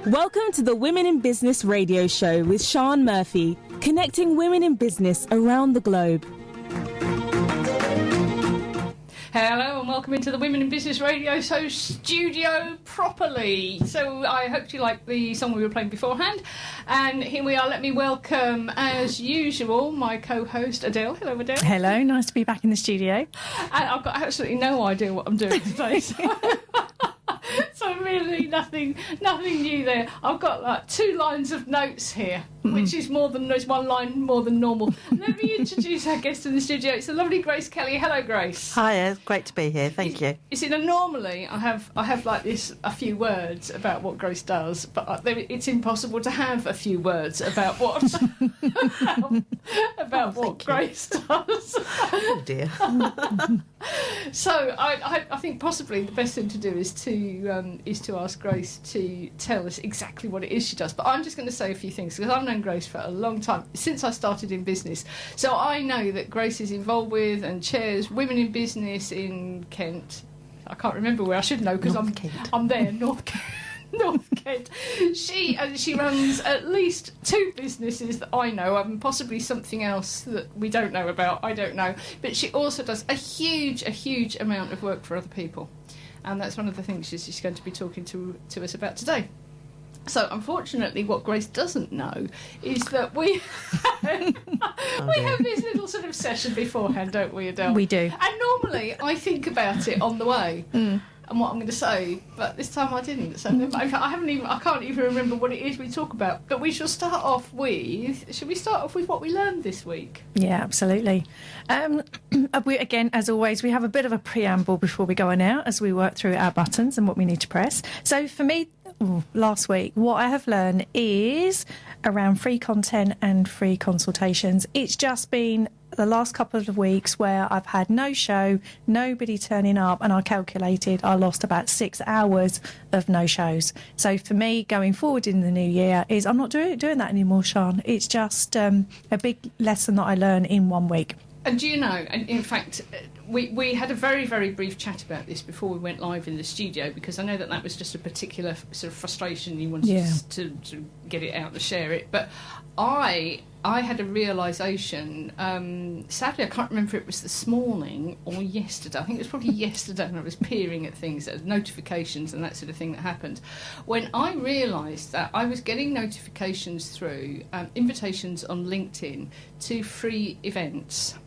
Welcome to the Women in Business radio show with Sian Murphy, connecting women in business around the globe. Hello and welcome into the Women in Business radio show studio properly. So I hope you like the song we were playing beforehand. And here we are. Let me welcome, as usual, my co-host Adele. Hello, Adele. Hello, nice to be back in the studio. And I've got absolutely no idea what I'm doing today. So really nothing new there. I've got like 2 lines of notes here, which is there's 1 line more than normal. Let me introduce our guest in the studio. It's the lovely Grace Kelly. Hello, Grace. Hi, it's great to be here. Thank you. You see, normally I have like this a few words about what Grace does, but it's impossible to have a few words about what what Grace does. Oh dear. So I think possibly the best thing to do is to ask Grace to tell us exactly what it is she does. But I'm just going to say a few things because I've known Grace for a long time, since I started in business. So I know that Grace is involved with and chairs Women in Business in Kent. I can't remember where. I should know because I'm there, North Kent. North Kent. She runs at least 2 businesses that I know of, and possibly something else that we don't know about. I don't know. But she also does a huge amount of work for other people, and that's one of the things she's going to be talking to us about today. So, unfortunately, what Grace doesn't know is that we have this little sort of session beforehand, don't we, Adele? We do. And normally I think about it on the way. And what I'm going to say, but this time I didn't. So I can't even remember what it is we talk about. But we shall start off with. Should we start off with what we learned this week? Yeah, absolutely. Again, as always, we have a bit of a preamble before we go on out as we work through our buttons and what we need to press. So for me, last week, what I have learned is around free content and free consultations. It's just been the last couple of weeks where I've had no show, nobody turning up, and I calculated I lost about 6 hours of no shows. So for me, going forward in the new year, is I'm not doing that anymore, Sian. It's just a big lesson that I learned in 1 week. And do you know, and in fact, we had a very, very brief chat about this before we went live in the studio, because I know that was just a particular sort of frustration you wanted to get it out and share it. But I had a realisation, sadly I can't remember if it was this morning or yesterday. I think it was probably yesterday when I was peering at things, notifications and that sort of thing that happened, when I realised that I was getting notifications through invitations on LinkedIn to free events.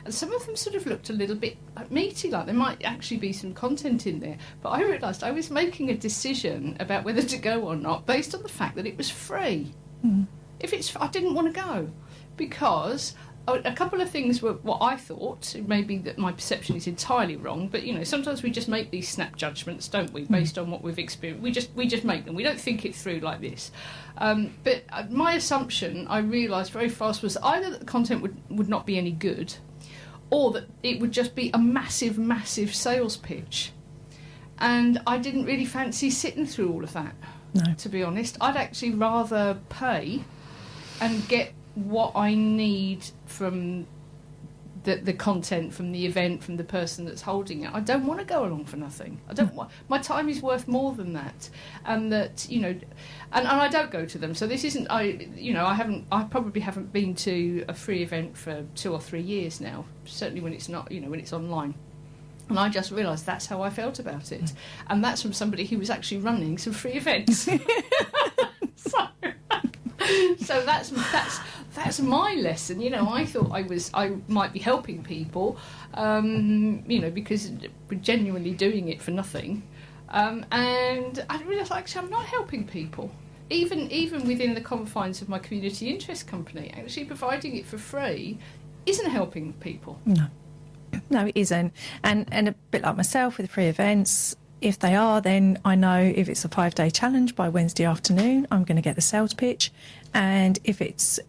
And some of them sort of looked a little bit meaty, like there might actually be some content in there. But I realised I was making a decision about whether to go or not based on the fact that it was free. I didn't want to go, because a couple of things were what I thought. Maybe that my perception is entirely wrong, but sometimes we just make these snap judgments, don't we, based on what we've experienced. We just make them. We don't think it through like this. But my assumption, I realised very fast, was either that the content would not be any good, or that it would just be a massive sales pitch. And I didn't really fancy sitting through all of that. No. To be honest, I'd actually rather pay and get what I need from the content, from the event, from the person that's holding it. I don't want to go along for nothing. I don't want. My time is worth more than that, and that and I don't go to them. So this isn't. I probably haven't been to a free event for 2 or 3 years now. Certainly when it's not, when it's online. And I just realised that's how I felt about it. And that's from somebody who was actually running some free events. So that's my lesson. I thought I might be helping people, because we're genuinely doing it for nothing. And I realised actually I'm not helping people. Even within the confines of my community interest company, actually providing it for free isn't helping people. No, it isn't. And a bit like myself with free events, if they are, then I know if it's a 5-day challenge by Wednesday afternoon, I'm going to get the sales pitch. And if it's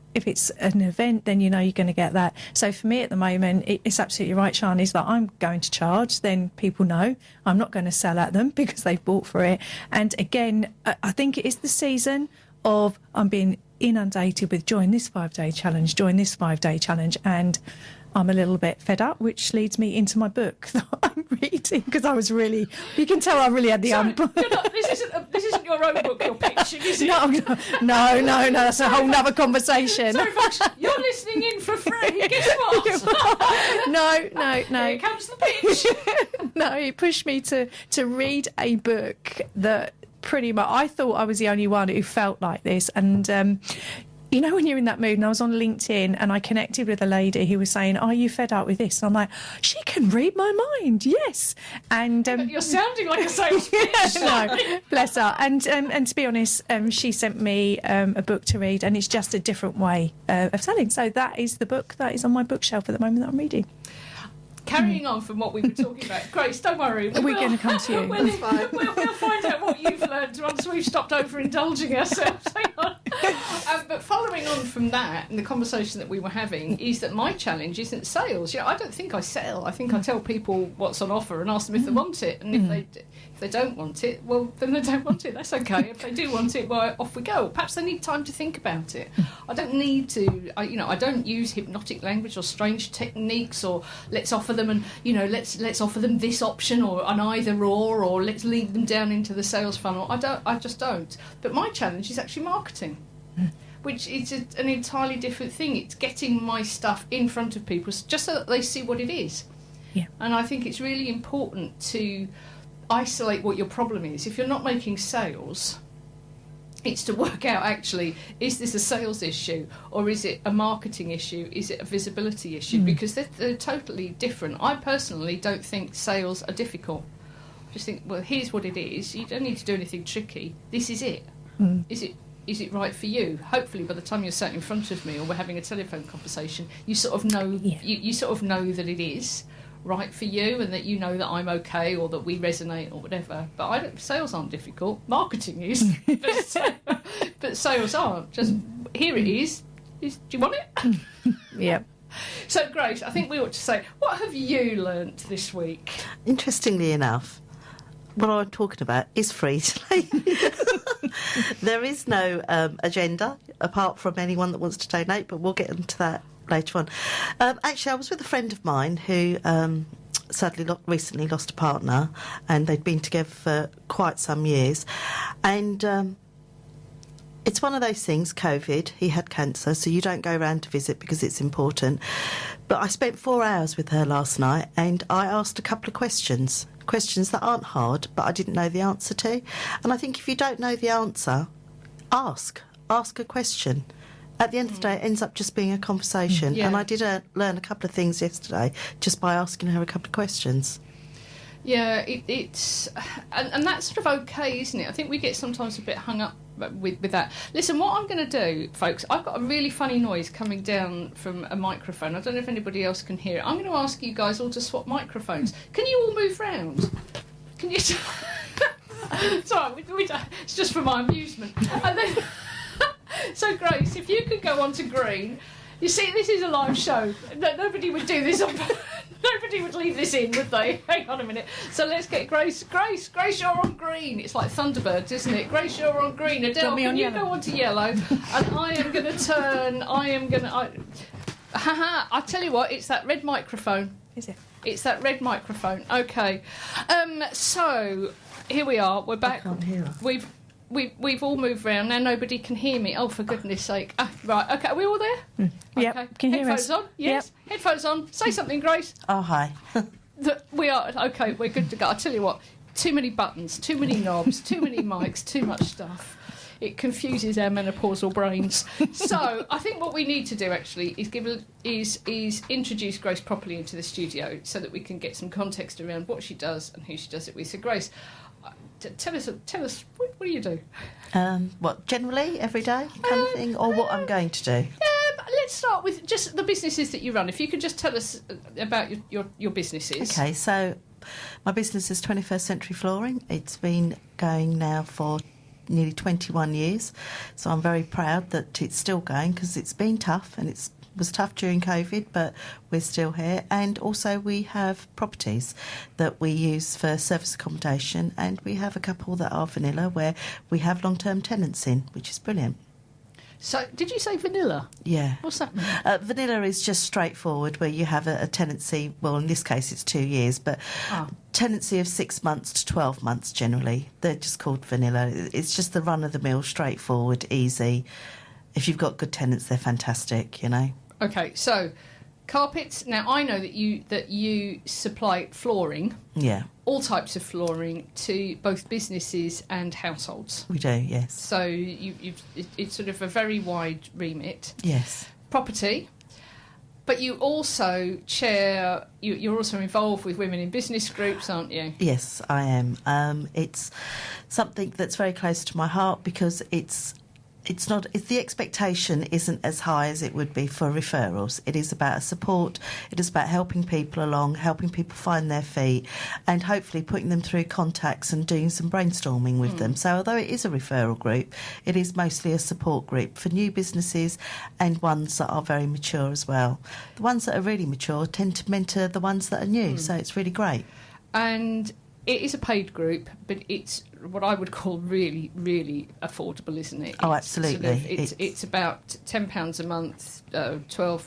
an event, then you're going to get that. So for me at the moment, it's absolutely right, Sian, is that I'm going to charge. Then people know I'm not going to sell at them because they've bought for it. And again, I think it is the season of I'm being inundated with join this 5-day challenge, and I'm a little bit fed up, which leads me into my book that I'm reading, because I was really, you can tell I really had the Sorry, this isn't your own book you're pitching, is it? No, that's a whole nother conversation. Sorry, folks, you're listening in for free. Guess what? No. Here comes the pitch. No, it pushed me to read a book that pretty much, I thought I was the only one who felt like this. And you know when you're in that mood, and I was on LinkedIn and I connected with a lady who was saying, are you fed up with this? And I'm like, she can read my mind, yes. And you're sounding like a sales pitch. No, bless her. And to be honest, she sent me a book to read, and it's just a different way of selling. So that is the book that is on my bookshelf at the moment that I'm reading. Carrying on from what we were talking about, Grace, don't worry. We're going to come to you. We'll find out what you've learned once we've stopped overindulging ourselves. Hang on. But following on from that, and the conversation that we were having, is that my challenge isn't sales. I don't think I sell. I think I tell people what's on offer and ask them if they want it. And if they don't want it, well, then they don't want it. That's okay. If they do want it, well, off we go. Perhaps they need time to think about it. I don't need to. I don't use hypnotic language or strange techniques or let's offer them and let's offer them this option or an either or let's lead them down into the sales funnel. I just don't. But my challenge is actually marketing, which is an entirely different thing. It's getting my stuff in front of people just so that they see what it is. Yeah. And I think it's really important to isolate what your problem is. If you're not making sales, it's to work out actually, is this a sales issue or is it a marketing issue? Is it a visibility issue? Because they're totally different. I personally don't think sales are difficult. I just think, well, here's what it is. You don't need to do anything tricky. This is it. Is it right for you? Hopefully by the time you're sat in front of me or we're having a telephone conversation, you sort of know you sort of know that it is right for you and that you know that I'm okay or that we resonate or whatever. But sales aren't difficult. Marketing is. but sales aren't. Just here it is. Do you want it? Yeah. So, Grace, I think we ought to say, what have you learnt this week? Interestingly enough, what I'm talking about is free today. There is no agenda apart from anyone that wants to donate, but we'll get into that later on. Actually, I was with a friend of mine who sadly recently lost a partner, and they'd been together for quite some years. And it's one of those things, COVID, he had cancer, so you don't go around to visit because it's important. But I spent 4 hours with her last night, and I asked a couple of questions that aren't hard, but I didn't know the answer to. And I think if you don't know the answer, ask a question. At the end of the day, it ends up just being a conversation. Yeah. And I did learn a couple of things yesterday just by asking her a couple of questions. Yeah, it's... And that's sort of okay, isn't it? I think we get sometimes a bit hung up with that. Listen, what I'm going to do, folks, I've got a really funny noise coming down from a microphone. I don't know if anybody else can hear it. I'm going to ask you guys all to swap microphones. Can you all move round? Can you... Sorry, it's just for my amusement. And then... So, Grace, if you could go on to green... You see, this is a live show. Nobody would do this on... Nobody would leave this in, would they? Hang on a minute. So let's get Grace. Grace, you're on green. It's like Thunderbirds, isn't it? Grace, you're on green. Adele, can you go on to yellow? And I am going to turn... I'll tell you what, it's that red microphone. Is it? It's that red microphone. Okay. So, here we are. We're back. I can't hear her. We've all moved round. Now nobody can hear me. Oh, for goodness sake. Right, okay. Are we all there? Yep. Okay. Can you hear Headphones us? on? Yes. Yep. Headphones on. Say something, Grace. Oh, hi. We are... Okay, we're good to go. I'll tell you what. Too many buttons, too many knobs, too many mics, too much stuff. It confuses our menopausal brains. So I think what we need to do actually is introduce Grace properly into the studio so that we can get some context around what she does and who she does it with. So Grace, tell us what do you do? What, generally, every day kind of thing, or what I'm going to do? Let's start with just the businesses that you run. If you could just tell us about your businesses. Okay, so my business is 21st Century Flooring. It's been going now for nearly 21 years, so I'm very proud that it's still going because it's been tough, and it was tough during COVID, but we're still here. And also we have properties that we use for service accommodation, and we have a couple that are vanilla where we have long-term tenants in, which is brilliant. So, did you say vanilla? Yeah. What's that mean? Vanilla is just straightforward, where you have a tenancy, well, in this case it's 2 years, but tenancy of 6 months to 12 months generally. They're just called vanilla. It's just the run-of-the-mill, straightforward, easy. If you've got good tenants, they're fantastic, you know. Okay, so carpets. Now, I know that you supply flooring. Yeah. All types of flooring to both businesses and households. We do, yes. So it's sort of a very wide remit. Yes. Property, but you also chair. You're also involved with women in business groups, aren't you? Yes, I am. It's something that's very close to my heart because it's the expectation isn't as high as it would be for referrals. It is about support. It is about helping people along, helping people find their feet, and hopefully putting them through contacts and doing some brainstorming with them. So although it is a referral group, it is mostly a support group for new businesses and ones that are very mature as well. The ones that are really mature tend to mentor the ones that are new, so it's really great. And it is a paid group, but it's what I would call really, really affordable, isn't it? Oh, absolutely. It's about £10 a month, $12,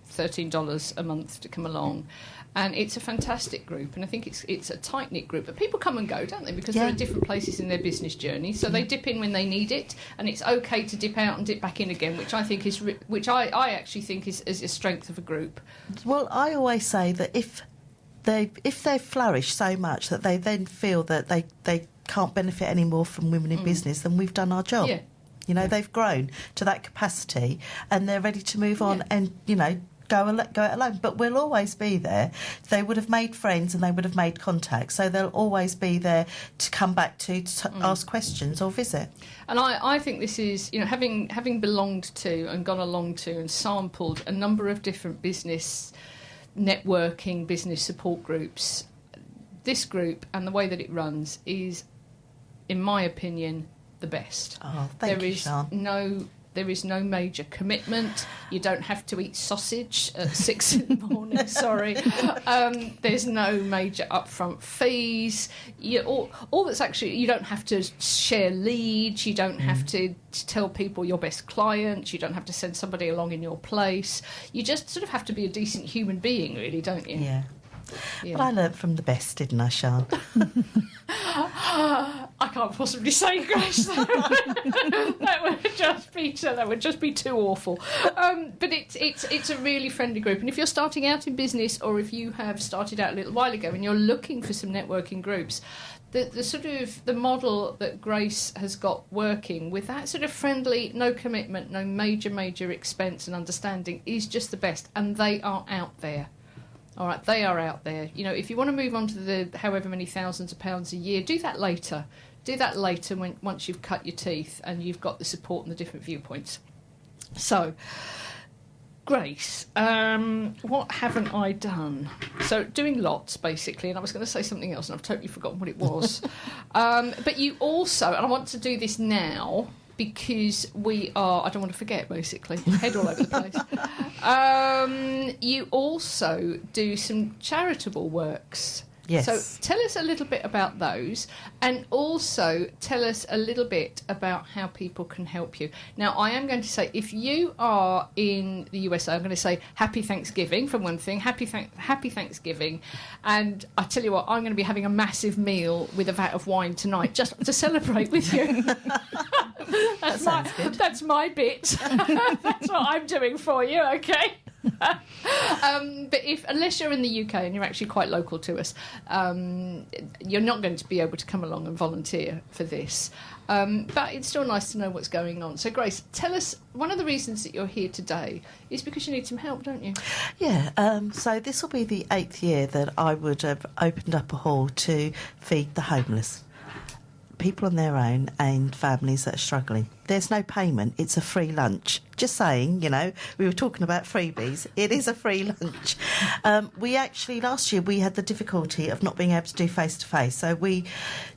$13 a month to come along. And it's a fantastic group, and I think it's a tight-knit group. But people come and go, don't they? Because they're at different places in their business journey. So they dip in when they need it, and it's okay to dip out and dip back in again, which I think I actually think is a strength of a group. Well, I always say that if they flourish so much that they then feel that they can't benefit any more from women in business, then we've done our job. Yeah. You know, they've grown to that capacity and they're ready to move on and, you know, go it alone. But we'll always be there. They would have made friends and they would have made contacts, so they'll always be there to come back to ask questions or visit. And I think this is, you know, having belonged to and gone along to and sampled a number of different business networking, business support groups, this group and the way that it runs is, in my opinion, the best. Oh, thank you, Sian. There is no major commitment. You don't have to eat sausage at 6 in the morning. Sorry. There's no major upfront fees. All that's actually, you don't have to share leads. You don't have to tell people your best clients. You don't have to send somebody along in your place. You just sort of have to be a decent human being, really, don't you? Yeah. But I learnt from the best, didn't I, Sian? I can't possibly say, Grace. That would just be too awful. But it's a really friendly group, and if you're starting out in business, or if you have started out a little while ago and you're looking for some networking groups, the sort of the model that Grace has got working with that sort of friendly, no commitment, no major expense and understanding is just the best, and they are out there. All right, they are out there. You know, if you want to move on to the however many thousands of pounds a year, do that later. Do that later once you've cut your teeth and you've got the support and the different viewpoints. So, Grace, what haven't I done? So, doing lots, basically, and I was going to say something else and I've totally forgotten what it was. But you also, and I want to do this now, because I don't want to forget, basically, head all over the place. You also do some charitable works. Yes. So tell us a little bit about those, and also tell us a little bit about how people can help you. Now, I am going to say, if you are in the USA, I'm going to say Happy Thanksgiving, for one thing. Happy Thanksgiving. And I tell you what, I'm going to be having a massive meal with a vat of wine tonight, just to celebrate with you. That's my bit. That's what I'm doing for you, okay? But unless you're in the UK and you're actually quite local to us, you're not going to be able to come along and volunteer for this. But it's still nice to know what's going on. So, Grace, tell us, one of the reasons that you're here today is because you need some help, don't you? Yeah, so this will be the 8th year that I would have opened up a hall to feed the homeless. People on their own and families that are struggling. There's no payment, it's a free lunch. Just saying, you know, we were talking about freebies. It is a free lunch. We actually, last year, we had the difficulty of not being able to do face-to-face. So we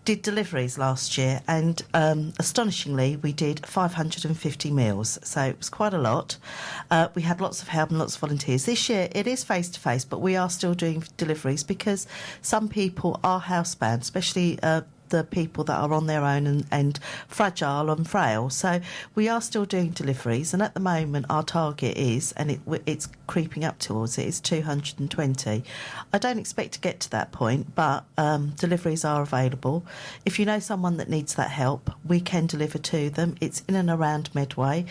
did deliveries last year, and astonishingly, we did 550 meals. So it was quite a lot. We had lots of help and lots of volunteers. This year, it is face-to-face, but we are still doing deliveries because some people are housebound, especially the people that are on their own and fragile and frail. So we are still doing deliveries, and at the moment our target is, and it's creeping up towards it, is 220. I don't expect to get to that point, but deliveries are available. If you know someone that needs that help, we can deliver to them. It's in and around Medway.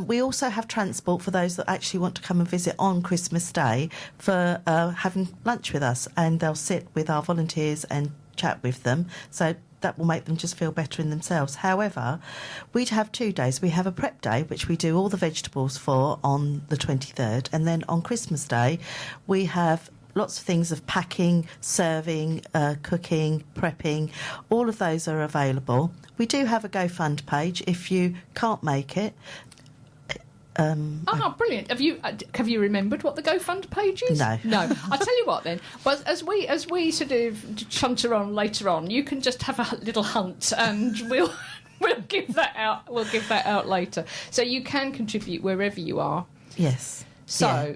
We also have transport for those that actually want to come and visit on Christmas Day for having lunch with us, and they'll sit with our volunteers and chat with them, so that will make them just feel better in themselves. However, we'd have 2 days. We have a prep day, which we do all the vegetables for on the 23rd, and then on Christmas Day we have lots of things of packing, serving, cooking, prepping. All of those are available. We do have a GoFund page if you can't make it. Brilliant! Have you remembered what the GoFund page is? No. I'll tell you what then. But as we sort of chunter on later on, you can just have a little hunt, and we'll give that out. We'll give that out later. So you can contribute wherever you are. Yes. So. Yeah.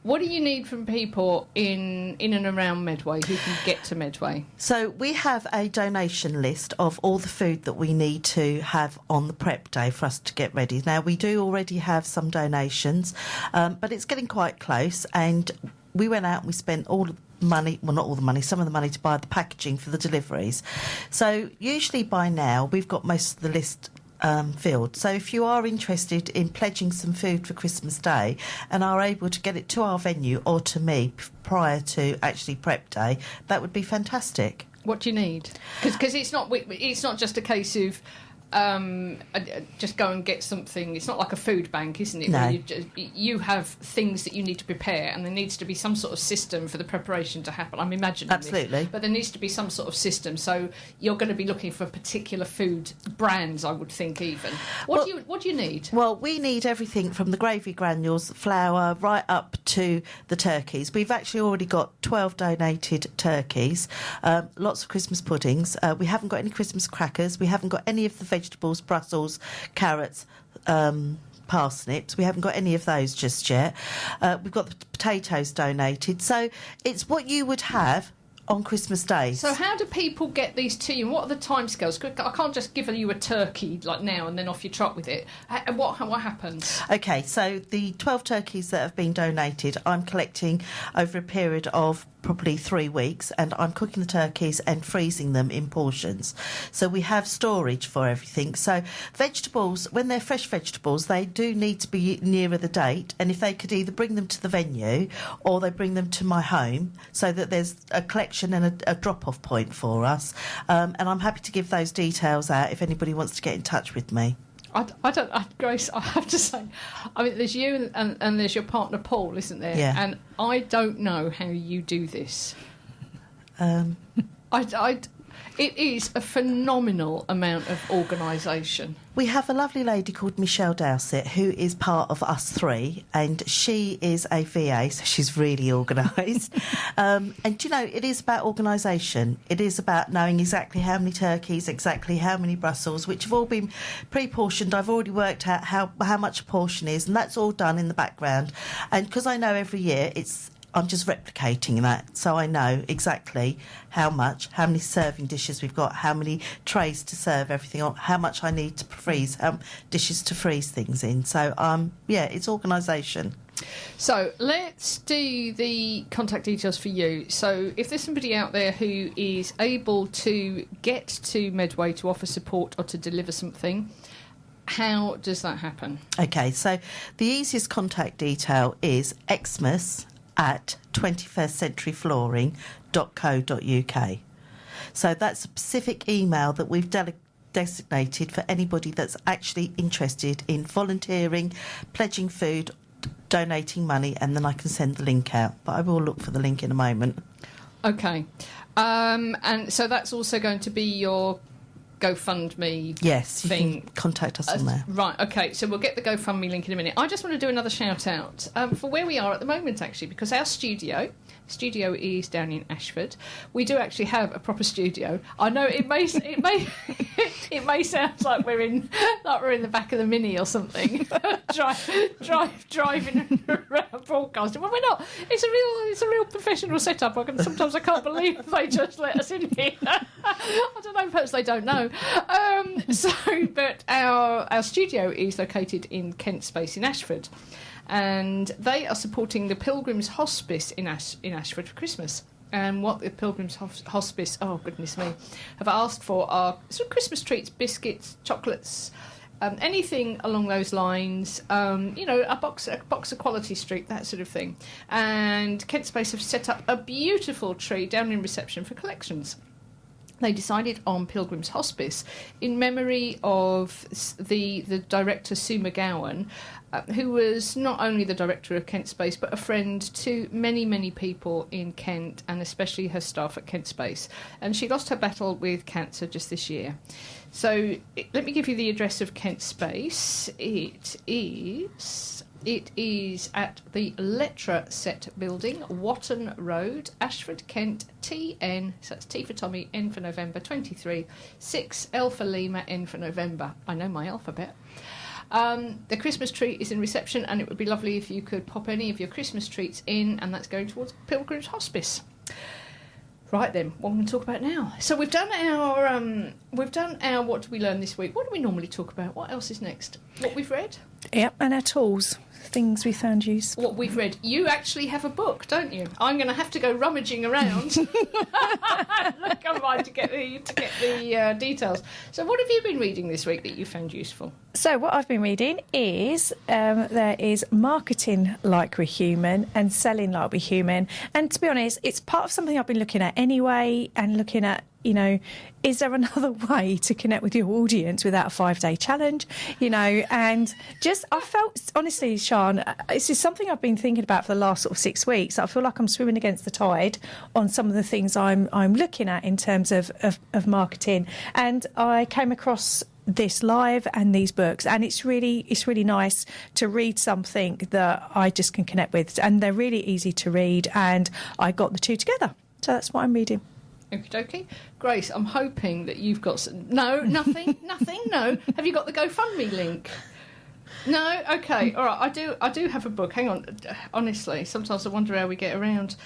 What do you need from people in and around Medway who can get to Medway? So we have a donation list of all the food that we need to have on the prep day for us to get ready. Now, we do already have some donations, but it's getting quite close, and we went out and we spent all the money, well, not all the money, some of the money to buy the packaging for the deliveries. So usually by now we've got most of the list filled. So if you are interested in pledging some food for Christmas Day and are able to get it to our venue or to me prior to actually prep day, that would be fantastic. What do you need? Because it's not just a case of just go and get something. It's not like a food bank, isn't it? No. Where you have things that you need to prepare, and there needs to be some sort of system for the preparation to happen. I'm imagining Absolutely. this, but there needs to be some sort of system. So you're going to be looking for particular food brands, I would think. Even what do you need? Well, we need everything from the gravy granules, flour, right up to the turkeys. We've actually already got 12 donated turkeys, lots of Christmas puddings. We haven't got any Christmas crackers. We haven't got any of the vegetables, Brussels, carrots, parsnips. We haven't got any of those just yet. We've got the potatoes donated. So it's what you would have on Christmas Day. So how do people get these to you? And what are the timescales? I can't just give you a turkey like now and then off you trot with it. What happens? OK, so the 12 turkeys that have been donated, I'm collecting over a period of probably 3 weeks, and I'm cooking the turkeys and freezing them in portions. So we have storage for everything. So vegetables, when they're fresh vegetables, they do need to be nearer the date, and if they could either bring them to the venue or they bring them to my home so that there's a collection and a drop-off point for us. And I'm happy to give those details out if anybody wants to get in touch with me. Grace, I have to say, I mean, there's you and there's your partner Paul, isn't there? Yeah. And I don't know how you do this. It is a phenomenal amount of organisation. We have a lovely lady called Michelle Dowsett who is part of us three, and she is a VA, so she's really organised. And, you know, it is about organisation. It is about knowing exactly how many turkeys, exactly how many Brussels, which have all been pre-portioned. I've already worked out how much a portion is, and that's all done in the background. And because I know every year I'm just replicating that, so I know exactly how many serving dishes we've got, how many trays to serve everything on, how much I need to freeze, dishes to freeze things in. So, it's organisation. So let's do the contact details for you. So if there's somebody out there who is able to get to Medway to offer support or to deliver something, how does that happen? OK, so the easiest contact detail is xmas@21stcenturyflooring.co.uk. So that's a specific email that we've designated for anybody that's actually interested in volunteering, pledging food, donating money, and then I can send the link out. But I will look for the link in a moment. OK. And so that's also going to be your GoFundMe Yes, you thing. can contact us on there. Right, okay, so we'll get the GoFundMe link in a minute. I just want to do another shout out for where we are at the moment, actually, because our studio is down in Ashford. We do actually have a proper studio. I know it may it may sound like we're in the back of the Mini or something, driving around broadcasting. Well, we're not. It's a real professional setup. Sometimes I can't believe they just let us in here. I don't know, perhaps they don't know. But our studio is located in Kent Space in Ashford, and they are supporting the Pilgrims Hospice in Ashford for Christmas. And what the Pilgrims Hospice, oh goodness me, have asked for are sort of Christmas treats, biscuits, chocolates, anything along those lines. A box of Quality Street, that sort of thing. And Kent Space have set up a beautiful tree down in reception for collections. They decided on Pilgrim's Hospice in memory of the director Sue McGowan, who was not only the director of Kent Space but a friend to many, many people in Kent, and especially her staff at Kent Space. And she lost her battle with cancer just this year. So let me give you the address of Kent Space. It is at the Lettra Set Building, Watton Road, Ashford, Kent, TN, so that's T for Tommy, N for November, 23, 6, L for Lima, N for November. I know my alphabet. The Christmas tree is in reception, and it would be lovely if you could pop any of your Christmas treats in, and that's going towards Pilgrim's Hospice. Right then, what we're going to talk about now. So we've done our what do we learn this week? What do we normally talk about? What else is next? What we've read? Yep, and our tools, things we found useful. What we've read. You actually have a book, don't you? I'm going to have to go rummaging around. Look online to get the details. So what have you been reading this week that you found useful? So what I've been reading is there is Marketing Like We're Human and Selling Like We're Human. And to be honest, it's part of something I've been looking at anyway, and looking at, is there another way to connect with your audience without a 5-day challenge? And just, I felt, honestly, Sian, this is something I've been thinking about for the last sort of 6 weeks. I feel like I'm swimming against the tide on some of the things I'm looking at in terms of marketing. And I came across this live and these books, and it's really nice to read something that I just can connect with, and they're really easy to read, and I got the two together. So that's what I'm reading. Okie dokie. Grace, I'm hoping that you've got nothing, no. Have you got the GoFundMe link? No? Okay, all right. I do have a book. Hang on. Honestly, sometimes I wonder how we get around.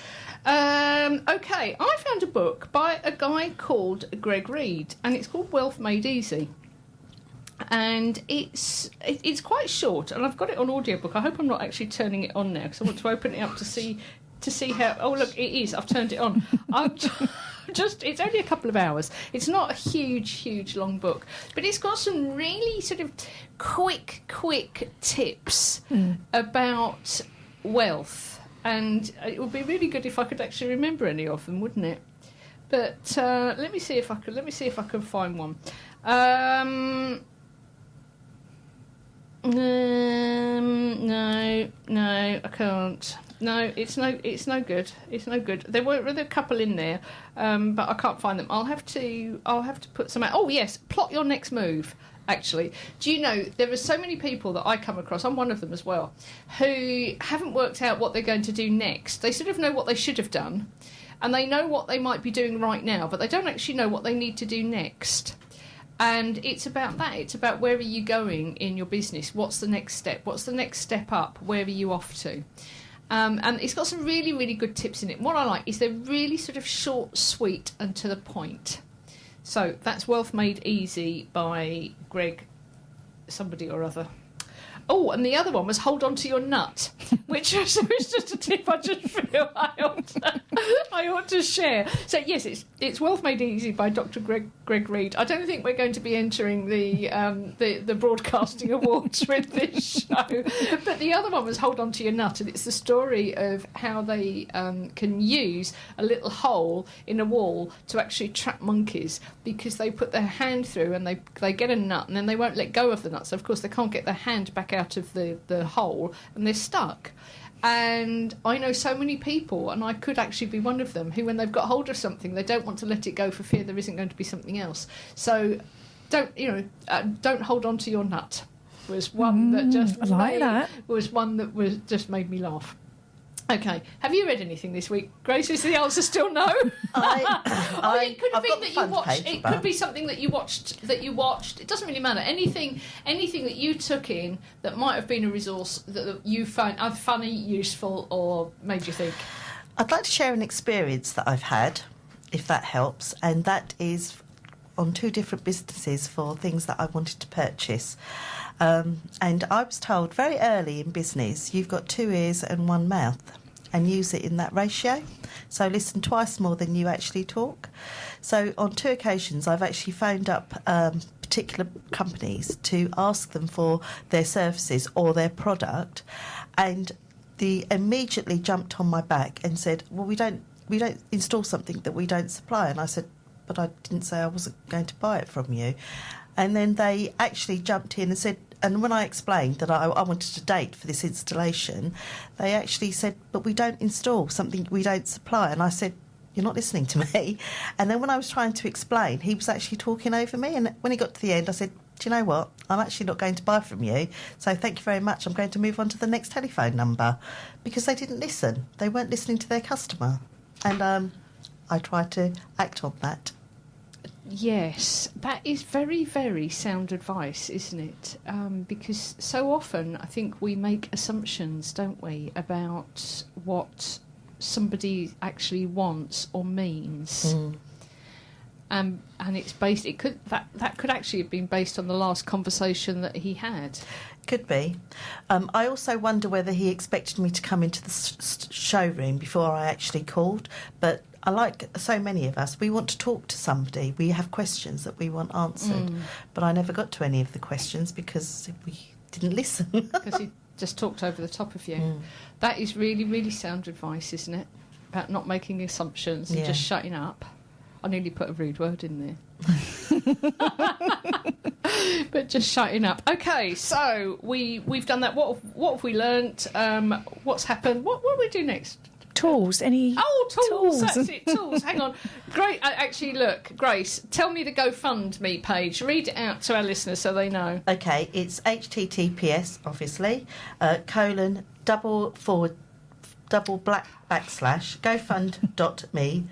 Okay, I found a book by a guy called Greg Reed, and it's called Wealth Made Easy. And it's quite short, and I've got it on audiobook. I hope I'm not actually turning it on now, because I want to open it up to see how. Oh look, it is. I've turned it on. It's only a couple of hours. It's not a huge long book, but it's got some really sort of quick tips about wealth, and it would be really good if I could actually remember any of them, wouldn't it? But let me see if I can find one. No, I can't. No, it's no good. It's no good. There were a couple in there, but I can't find them. I'll have to put some out. Oh yes, plot your next move. Actually, do you know there are so many people that I come across? I'm one of them as well, who haven't worked out what they're going to do next. They sort of know what they should have done, and they know what they might be doing right now, but they don't actually know what they need to do next. And it's about that. It's about where are you going in your business? What's the next step? What's the next step up? Where are you off to? And it's got some really good tips in it. What I like is they're really sort of short, sweet, and to the point. So that's Wealth Made Easy by Greg somebody or other. Oh, and the other one was Hold On To Your Nut, which was just a tip I just feel I ought to share. So, yes, it's Wealth Made Easy by Dr. Greg Reed. I don't think we're going to be entering the Broadcasting Awards with this show. But the other one was Hold On To Your Nut, and it's the story of how they can use a little hole in a wall to actually trap monkeys, because they put their hand through and they get a nut, and then they won't let go of the nut. So, of course, they can't get their hand back out of the hole, and they're stuck. And I know so many people, and I could actually be one of them, who when they've got hold of something, they don't want to let it go for fear there isn't going to be something else. So don't hold on to your nut was one that just just made me laugh. Okay, have you read anything this week, Grace? Is the answer still no? It could have been that you watched. It could be something that you watched. It doesn't really matter. Anything that you took in that might have been a resource that you found either funny, useful, or made you think. I'd like to share an experience that I've had, if that helps, and that is on 2 different businesses for things that I wanted to purchase. And I was told very early in business, you've got 2 ears and 1 mouth, and use it in that ratio. So listen twice more than you actually talk. So on 2 occasions, I've actually phoned up particular companies to ask them for their services or their product, and they immediately jumped on my back and said, well, we don't install something that we don't supply. And I said, but I didn't say I wasn't going to buy it from you. And then they actually jumped in and said, and when I explained that I wanted a date for this installation, they actually said, but we don't install something we don't supply. And I said, you're not listening to me. And then when I was trying to explain, he was actually talking over me. And when he got to the end, I said, do you know what? I'm actually not going to buy from you. So thank you very much. I'm going to move on to the next telephone number, because they didn't listen. They weren't listening to their customer. And I tried to act on that. Yes, that is very, very sound advice, isn't it? Because so often I think we make assumptions, don't we, about what somebody actually wants or means. And it's based. That could actually have been based on the last conversation that he had. Could be. I also wonder whether he expected me to come into the showroom before I actually called. But I like so many of us, we want to talk to somebody. We have questions that we want answered. But I never got to any of the questions because we didn't listen. Because he just talked over the top of you. That is really, really sound advice, isn't it? About not making assumptions and just shutting up. I nearly put a rude word in there. But just shutting up. Okay, so we've done that. What have we learnt? What's happened? What do we do next? Tools. Tools. That's it. Tools. Hang on. Great. Actually, look, Grace, tell me the GoFundMe page. Read it out to our listeners so they know. Okay, it's https, obviously, colon //gofund.me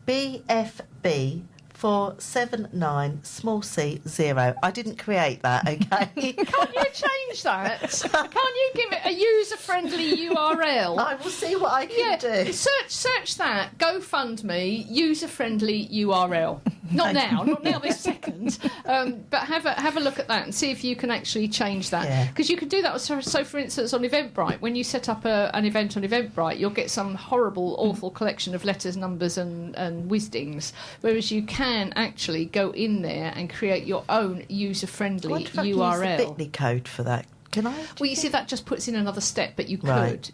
/BFB 479 small c 0. I didn't create that, okay? Can't you change that? Can't you give it a user-friendly URL? I will see what I can do. Search that. GoFundMe user-friendly URL. Not now this second. But have a look at that and see if you can actually change that. Because you can do that. So, for instance, on Eventbrite, when you set up an event on Eventbrite, you'll get some horrible, awful collection of letters, numbers, and wisdings. Whereas you can actually go in there and create your own user-friendly URL. I use the Bitly code for that. Can I? Well, you see, that just puts in another step, but you could. Right.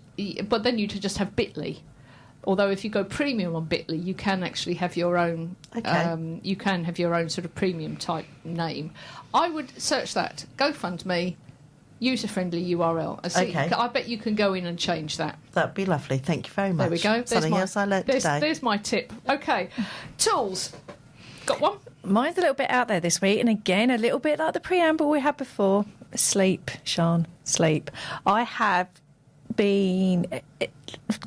But then you'd just have Bitly. Although if you go premium on Bitly, you can actually have your own. Okay. You can have your own sort of premium type name. I would search that. GoFundMe, user-friendly URL. I bet you can go in and change that. That'd be lovely. Thank you very much. There we go. Something else I learnt today. There's my tip. Okay, tools. Got one? Mine's a little bit out there this week, and again, a little bit like the preamble we had before. Sleep, Sian, sleep. I have been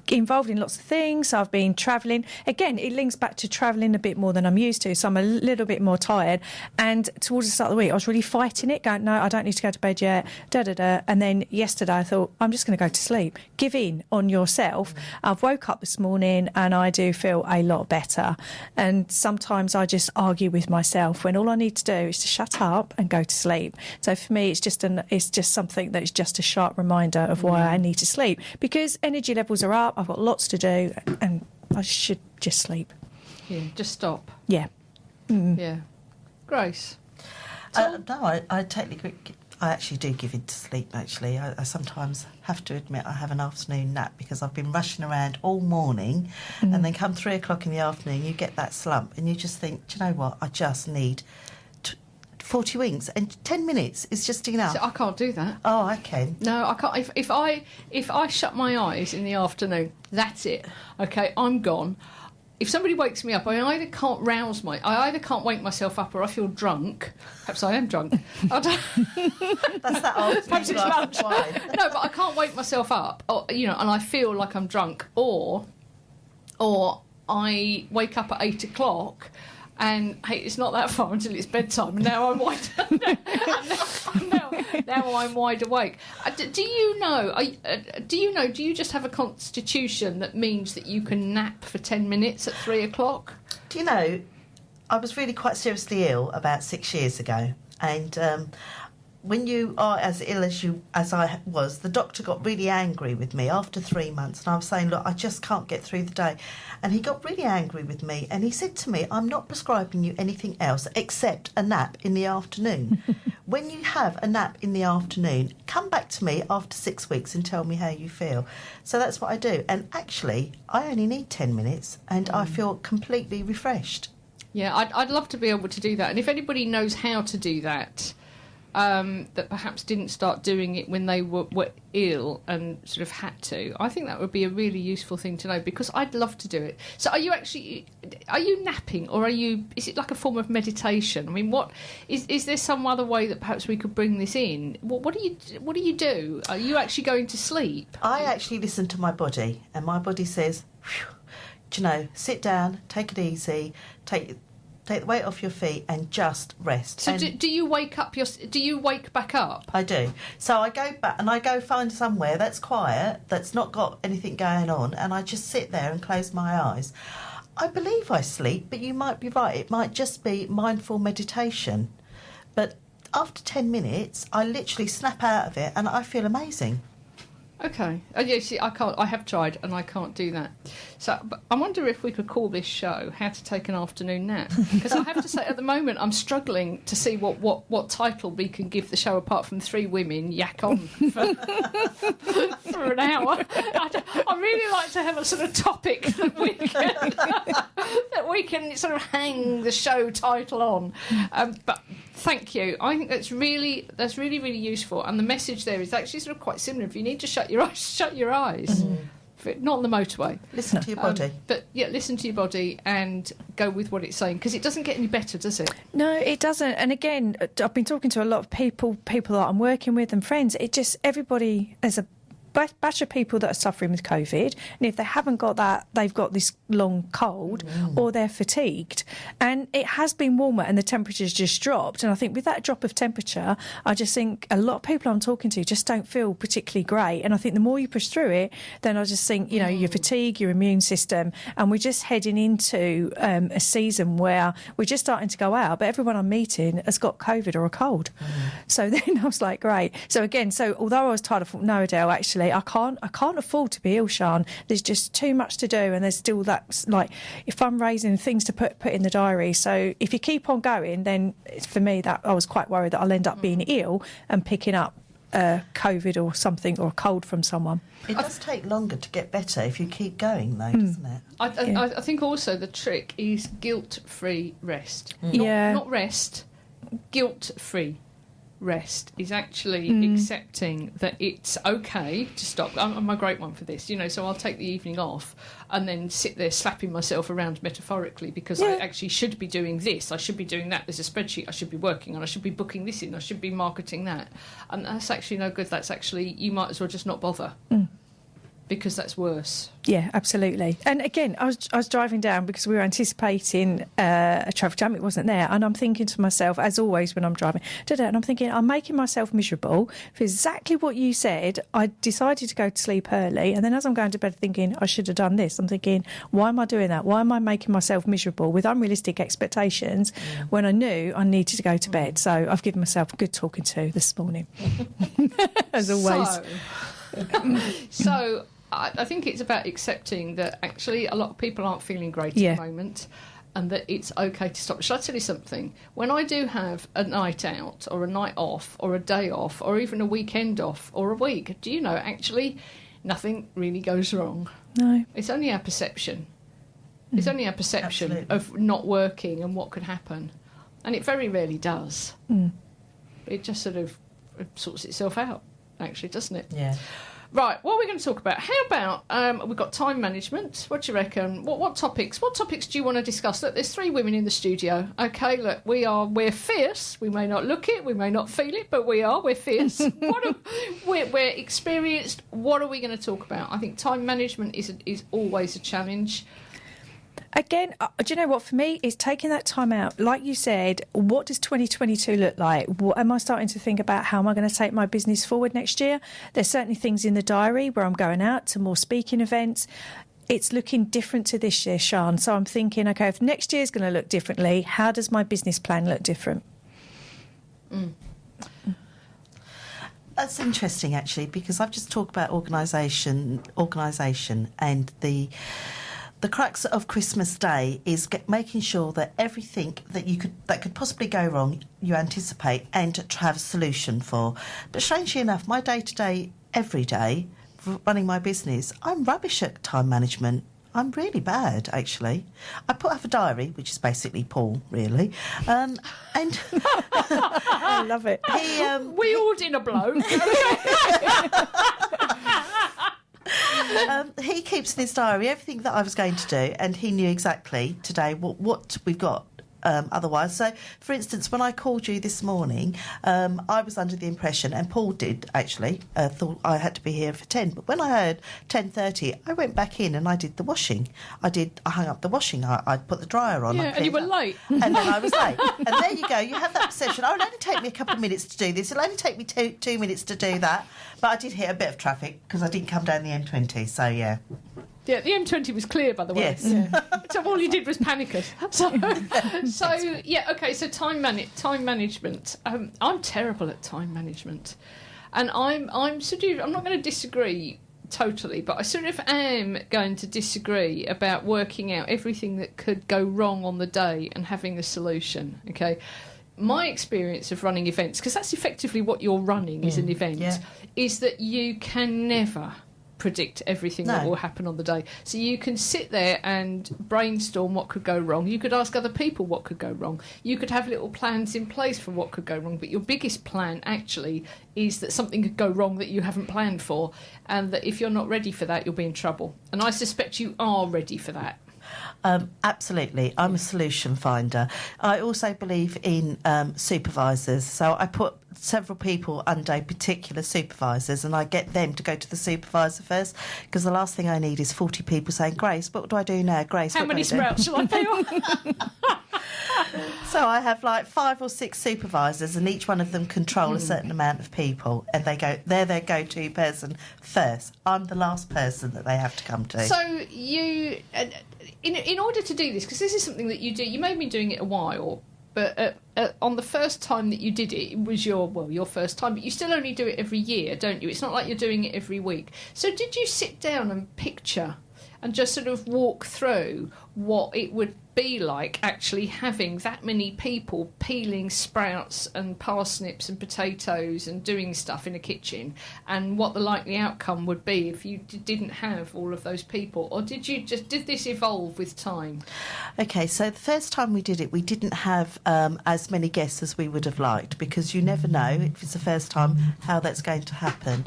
involved in lots of things. I've been travelling. Again, it links back to travelling a bit more than I'm used to, so I'm a little bit more tired. And towards the start of the week, I was really fighting it, going, no, I don't need to go to bed yet, da-da-da. And then yesterday I thought, I'm just going to go to sleep. Give in on yourself. I've woke up this morning and I do feel a lot better. And sometimes I just argue with myself when all I need to do is to shut up and go to sleep. So for me, it's just something that is just a sharp reminder of why I need to sleep, because energy levels are up, I've got lots to do, and I should just sleep. Yeah, just stop. Yeah. Yeah. Grace? No, I totally agree. I actually do give in to sleep, actually. I sometimes have to admit I have an afternoon nap because I've been rushing around all morning, and then come 3 o'clock in the afternoon, you get that slump, and you just think, do you know what, I just need 40 winks, and 10 minutes is just enough. So I can't do that. Oh, I can. No, I can't. If I shut my eyes in the afternoon, that's it. Okay, I'm gone. if somebody wakes me up, I either can't wake myself up, or I feel drunk. Perhaps I am drunk. I don't, That's that old perhaps it's lunch. No, but I can't wake myself up, or, and I feel like I'm drunk, or I wake up at 8 o'clock. And hey, it's not that far until it's bedtime, and now I'm wide. now I'm wide awake. Do you know? Do you just have a constitution that means that you can nap for 10 minutes at 3 o'clock? Do you know? I was really quite seriously ill about 6 years ago, and when you are as ill as I was, the doctor got really angry with me after 3 months, and I was saying, look, I just can't get through the day. And he got really angry with me, and he said to me, I'm not prescribing you anything else except a nap in the afternoon. When you have a nap in the afternoon, come back to me after 6 weeks and tell me how you feel. So that's what I do. And actually, I only need 10 minutes, and I feel completely refreshed. Yeah, I'd love to be able to do that. And if anybody knows how to do that, that perhaps didn't start doing it when they were ill and sort of had to, I think that would be a really useful thing to know, because I'd love to do it. So are you napping, or is it like a form of meditation? I mean, what is there some other way that perhaps we could bring this in? What do you do? Are you actually going to sleep? I actually listen to my body, and my body says, sit down, take it easy, take the weight off your feet and just rest. So do you wake up? Do you wake back up? I do. So I go back and I go find somewhere that's quiet, that's not got anything going on, and I just sit there and close my eyes. I believe I sleep, but you might be right. It might just be mindful meditation. But after 10 minutes, I literally snap out of it and I feel amazing. Okay. Oh, yeah, see, I can't. I have tried, and I can't do that. So, but I wonder if we could call this show "How to Take an Afternoon Nap," because I have to say, at the moment, I'm struggling to see what title we can give the show, apart from three women yak on for an hour. I really like to have a sort of topic that we can sort of hang the show title on. But thank you. I think that's really useful, and the message there is actually sort of quite similar. If you need to shut your eyes. Not on the motorway. Listen to your body. But yeah, listen to your body and go with what it's saying, because it doesn't get any better, does it? No, it doesn't. And again, I've been talking to a lot of people that I'm working with and friends. There's a batch of people that are suffering with COVID, and if they haven't got that, they've got this long cold or they're fatigued. And it has been warmer and the temperature's just dropped, and I think with that drop of temperature, I just think a lot of people I'm talking to just don't feel particularly great. And I think the more you push through it, then I just think, your fatigue, your immune system, and we're just heading into a season where we're just starting to go out, but everyone I'm meeting has got COVID or a cold. So then I was like, great. So although I was tired, I thought, no, Adele, actually I can't afford to be ill, Sian. There's just too much to do, and there's still that, like, fundraising, things to put in the diary. So if you keep on going, then for me, that I was quite worried that I'll end up being ill and picking up COVID or something, or a cold from someone. It does take longer to get better if you keep going, though, doesn't it? I think also the trick is guilt-free rest. Not rest, guilt-free. Rest is actually accepting that it's okay to stop. I'm a great one for this, so I'll take the evening off and then sit there slapping myself around metaphorically, because I actually should be doing this, I should be doing that, there's a spreadsheet I should be working on, I should be booking this in, I should be marketing that, and that's actually no good. That's actually, you might as well just not bother. Because that's worse. Yeah, absolutely. And again, I was driving down because we were anticipating a traffic jam. It wasn't there. And I'm thinking to myself, as always when I'm driving, and I'm thinking, I'm making myself miserable for exactly what you said. I decided to go to sleep early. And then as I'm going to bed thinking, I should have done this, I'm thinking, why am I doing that? Why am I making myself miserable with unrealistic expectations when I knew I needed to go to bed? So I've given myself a good talking to this morning, as always. So I think it's about accepting that actually a lot of people aren't feeling great at the moment, and that it's okay to stop. Shall I tell you something? When I do have a night out or a night off or a day off or even a weekend off or a week, do you know, actually nothing really goes wrong. No. It's only our perception. It's only our perception of not working and what could happen. And it very rarely does. It just sort of sorts itself out, actually, doesn't it? Yeah. Right, what are we going to talk about? How about we've got time management. What do you reckon? What topics? What topics do you want to discuss? Look, there's 3 women in the studio. Okay, look, we're fierce. We may not look it, we may not feel it, but we're fierce. We're experienced. What are we going to talk about? I think time management is always a challenge. Again, do you know what, for me, is taking that time out. Like you said, what does 2022 look like? What am I starting to think about? How am I going to take my business forward next year? There's certainly things in the diary where I'm going out to more speaking events. It's looking different to this year, Sian. So I'm thinking, OK, if next year's going to look differently, how does my business plan look different? That's interesting, actually, because I've just talked about organisation, and the crux of Christmas Day is making sure that everything that could possibly go wrong, you anticipate and to have a solution for. But strangely enough, my day-to-day, every day, running my business, I'm rubbish at time management. I'm really bad, actually. I have a diary, which is basically Paul, really. And I love it. We all did a blow. He keeps in his diary everything that I was going to do, and he knew exactly today what we've got. Otherwise, so for instance, when I called you this morning, I was under the impression, and Paul did actually, thought I had to be here for 10. But when I heard 10:30, I went back in and I did the washing. I hung up the washing. I put the dryer on. Yeah, and you were late. And then I was late. And there you go. You have that perception. Oh, it'll only take me a couple of minutes to do this. It'll only take me two minutes to do that. But I did hit a bit of traffic because I didn't come down the M20. So yeah. Yeah, the M20 was clear, by the way. Yes. Yeah. So all you did was panic us. So yeah, okay. So time management. I'm terrible at time management, and I'm not going to disagree totally, but I sort of am going to disagree about working out everything that could go wrong on the day and having a solution. Okay. My experience of running events, because that's effectively what you're running is an event, is that you can never predict everything that will happen on the day. So you can sit there and brainstorm what could go wrong. You could ask other people what could go wrong. You could have little plans in place for what could go wrong, but your biggest plan actually is that something could go wrong that you haven't planned for, and that if you're not ready for that, you'll be in trouble. And I suspect you are ready for that. Absolutely. I'm a solution finder. I also believe in supervisors. So I put several people under particular supervisors, and I get them to go to the supervisor first, because the last thing I need is 40 people saying, Grace, what do I do now? Grace, how many sprouts shall I pay on? So I have like 5 or 6 supervisors, and each one of them control a certain amount of people, and they're their go-to person first. I'm the last person that they have to come to. So you, in order to do this, because this is something that you do, you may have been doing it a while, but on the first time that you did it, it was your first time, but you still only do it every year, don't you? It's not like you're doing it every week. So did you sit down and picture and just sort of walk through what it would be like actually having that many people peeling sprouts and parsnips and potatoes and doing stuff in a kitchen, and what the likely outcome would be if you didn't have all of those people? Or did this evolve with time? Okay, so the first time we did it, we didn't have as many guests as we would have liked, because you never know if it's the first time how that's going to happen.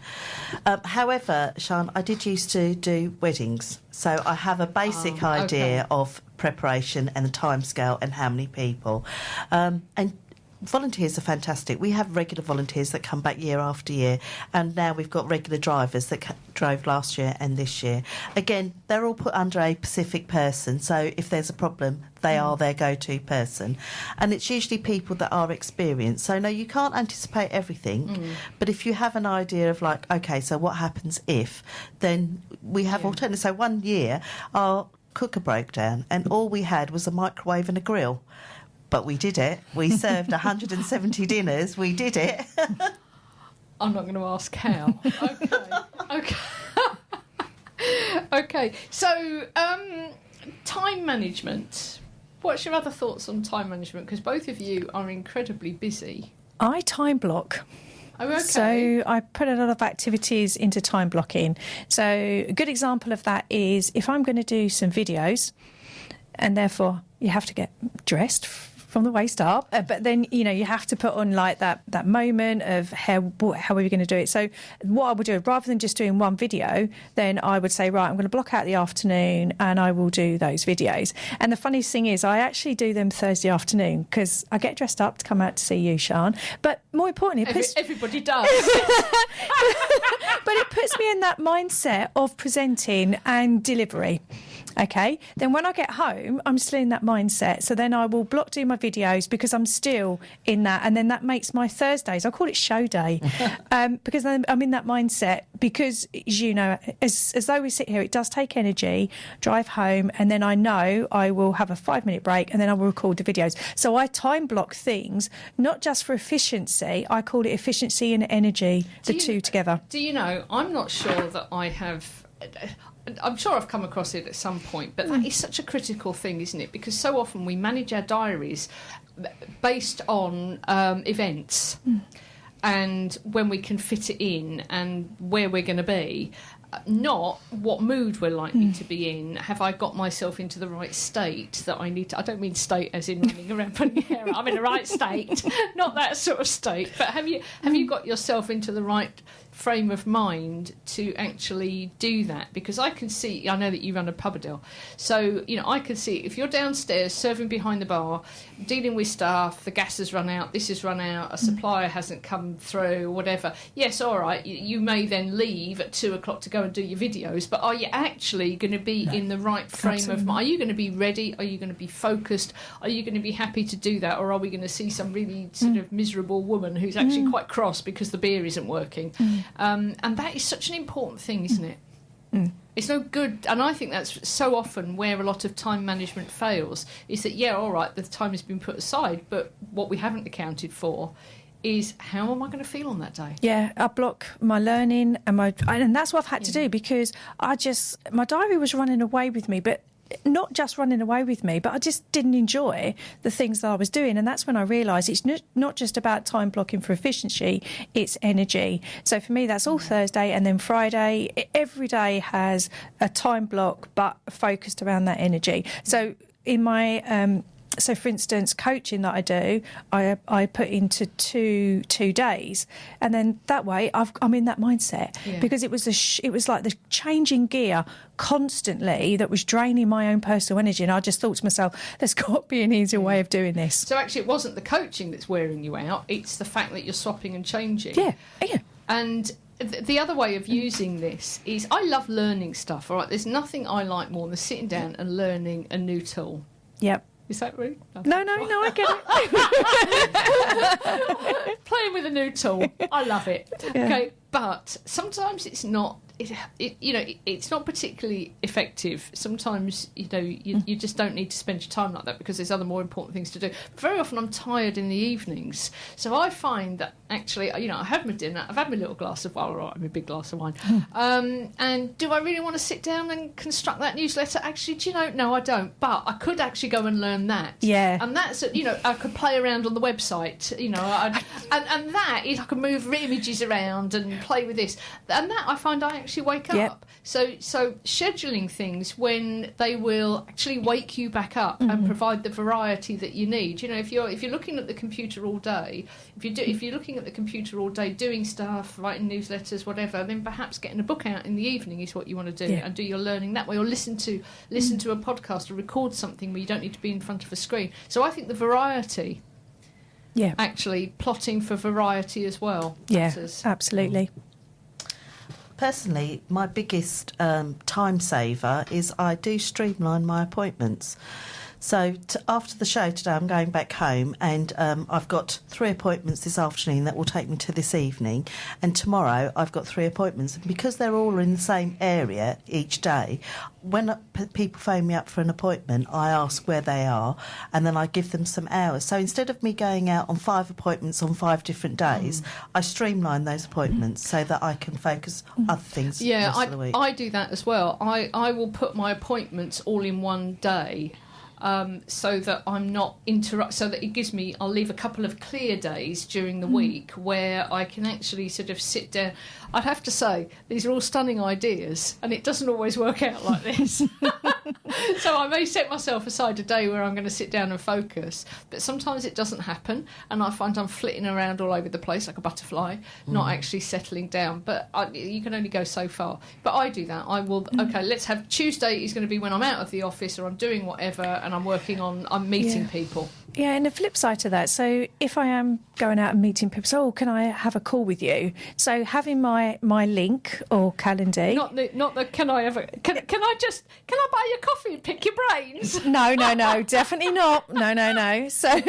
However, Sian, I did used to do weddings, so I have a basic idea of preparation and the timescale and how many people. And volunteers are fantastic. We have regular volunteers that come back year after year, and now we've got regular drivers that drove last year and this year. Again, they're all put under a specific person, so if there's a problem, they are their go-to person. And it's usually people that are experienced. So no, you can't anticipate everything, but if you have an idea of like, okay, so what happens if, then we have alternatives. So one year, our cooker broke down, and all we had was a microwave and a grill. But we did it. We served 170 dinners. We did it. I'm not going to ask how. Okay. Okay. So, time management. What's your other thoughts on time management? Because both of you are incredibly busy. I time block. Oh, okay. So I put a lot of activities into time blocking. So a good example of that is if I'm going to do some videos, and therefore you have to get dressed from the waist up, but then you have to put on like that moment of how are we going to do it. So what I would do, rather than just doing one video, then I would say, right, I'm going to block out the afternoon and I will do those videos. And the funniest thing is I actually do them Thursday afternoon because I get dressed up to come out to see you, Sian, but more importantly everybody does. But it puts me in that mindset of presenting and delivery. Okay, then when I get home, I'm still in that mindset. So then I will do my videos because I'm still in that. And then that makes my Thursdays, I call it show day, because I'm in that mindset. Because, as though we sit here, it does take energy, drive home, and then I know I will have a 5-minute break and then I will record the videos. So I time block things, not just for efficiency. I call it efficiency and energy, the two together. Do you know, I'm not sure that I have... I'm sure I've come across it at some point, but that is such a critical thing, isn't it? Because so often we manage our diaries based on events and when we can fit it in and where we're going to be, not what mood we're likely to be in. Have I got myself into the right state that I need to... I don't mean state as in running around putting your hair up. I'm in the right state, not that sort of state. But have you got yourself into the right frame of mind to actually do that? Because I know that you run a pub, Adele, so I can see if you're downstairs serving behind the bar, dealing with staff, the gas has run out, this has run out, a supplier hasn't come through, whatever. Yes, all right, you may then leave at 2:00 to go and do your videos, but are you actually going to be in the right frame of mind? Are you going to be ready? Are you going to be focused? Are you going to be happy to do that? Or are we going to see some really sort of miserable woman who's actually quite cross because the beer isn't working? And that is such an important thing, isn't it? It's no good, and I think that's so often where a lot of time management fails, is that, all right, the time has been put aside, but what we haven't accounted for is how am I going to feel on that day? Yeah, I block my learning and that's what I've had to do, because my diary was running away with me, but not just running away with me, but I just didn't enjoy the things that I was doing. And that's when I realised it's not just about time blocking for efficiency, it's energy. So for me, that's all Thursday, and then Friday, every day has a time block, but focused around that energy. So in my... So, for instance, coaching that I do, I put into two days, and then that way I'm in that mindset, because it was like the changing gear constantly that was draining my own personal energy, and I just thought to myself, there's got to be an easier way of doing this. So actually, it wasn't the coaching that's wearing you out; it's the fact that you're swapping and changing. Yeah. And the other way of using this is, I love learning stuff. All right, there's nothing I like more than sitting down and learning a new tool. Yep. Is that rude? No, I get it. Playing with a new tool, I love it. Yeah. Okay, but sometimes it's not. It's not particularly effective. Sometimes you just don't need to spend your time like that, because there's other more important things to do. Very often I'm tired in the evenings, so I find that actually, I have my dinner, I've had my little glass of wine, all right, my big glass of wine, and do I really want to sit down and construct that newsletter? Actually, do you know? No, I don't. But I could actually go and learn that. Yeah. And that's I could play around on the website. And that is, I can move images around and play with this, and that I find I actually wake up. Yep. So scheduling things when they will actually wake you back up and provide the variety that you need. If you're looking at the computer all day, if you're looking at the computer all day doing stuff, writing newsletters, whatever, then perhaps getting a book out in the evening is what you want to do, and do your learning that way, or listen to a podcast or record something where you don't need to be in front of a screen. So I think the variety. Yeah. Actually plotting for variety as well. Matters. Yeah, absolutely. Personally, my biggest time saver is I do streamline my appointments. So after the show today, I'm going back home, and I've got 3 appointments this afternoon that will take me to this evening, and tomorrow I've got 3 appointments. And because they're all in the same area each day, when people phone me up for an appointment, I ask where they are, and then I give them some hours. So instead of me going out on 5 appointments on 5 different days, I streamline those appointments so that I can focus on other things the rest of the week. I do that as well. I will put my appointments all in one day. So that I'm not so that it gives me, I'll leave a couple of clear days during the week where I can actually sort of sit down. I'd have to say, these are all stunning ideas, and it doesn't always work out like this. So I may set myself aside a day where I'm going to sit down and focus, but sometimes it doesn't happen, and I find I'm flitting around all over the place like a butterfly, not actually settling down. But you can only go so far. But I do that. I will, okay, let's have Tuesday is going to be when I'm out of the office or I'm doing whatever and I'm meeting people. Yeah, and the flip side to that, so if I am going out and meeting people, so can I have a call with you? So having my link or calendar. Not the can I buy you coffee and pick your brains? No, definitely not. No. So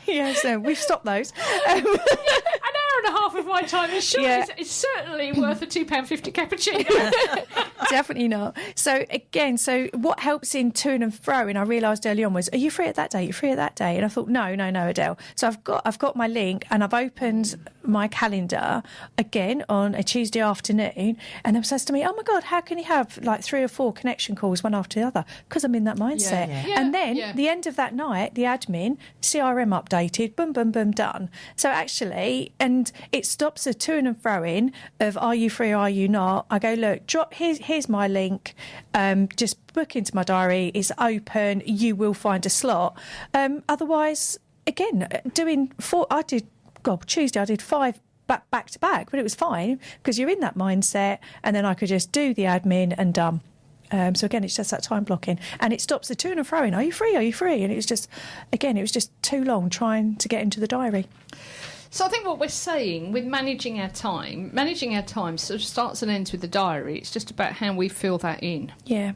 yeah, so we've stopped those. An hour and a half of my time is it's certainly worth a £2.50 cappuccino. Definitely not. So again, what helps in to and fro, and I realised early on was, are you free at that day? You're free at that day? And I thought, no, Adele. So I've got my link and I've opened my calendar again on a Tuesday afternoon, and it says to me, oh my God, how can you have like 3 or 4 connection calls one after the other? Because I'm in that mindset. Yeah. And then the end of that night, the admin, CRM updated, boom, boom, boom, done. So actually, and it stops the to and fro-in of, are you free or are you not? I go, look, here's my link, just book into my diary, it's open, you will find a slot. Otherwise, again, doing 4, Tuesday I did 5 back to back, but it was fine because you're in that mindset, and then I could just do the admin and done. So again, it's just that time blocking, and it stops the to and fro-in. Are you free? And it was just too long trying to get into the diary. So I think what we're saying with managing our time sort of starts and ends with the diary. It's just about how we fill that in. Yeah.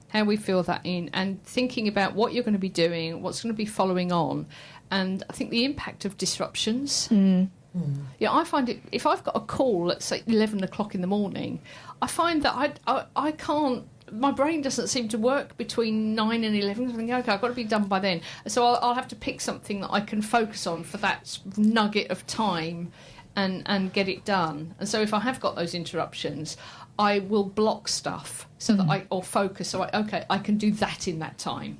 How we fill that in, and thinking about what you're going to be doing, what's going to be following on. And I think the impact of disruptions. Yeah, I find it, if I've got a call at, say, 11 o'clock in the morning, I find that I can't, my brain doesn't seem to work between 9 and 11. I think, okay, I've got to be done by then. So I'll have to pick something that I can focus on for that nugget of time and get it done. And so if I have got those interruptions, I will block stuff so that or focus. So I can do that in that time.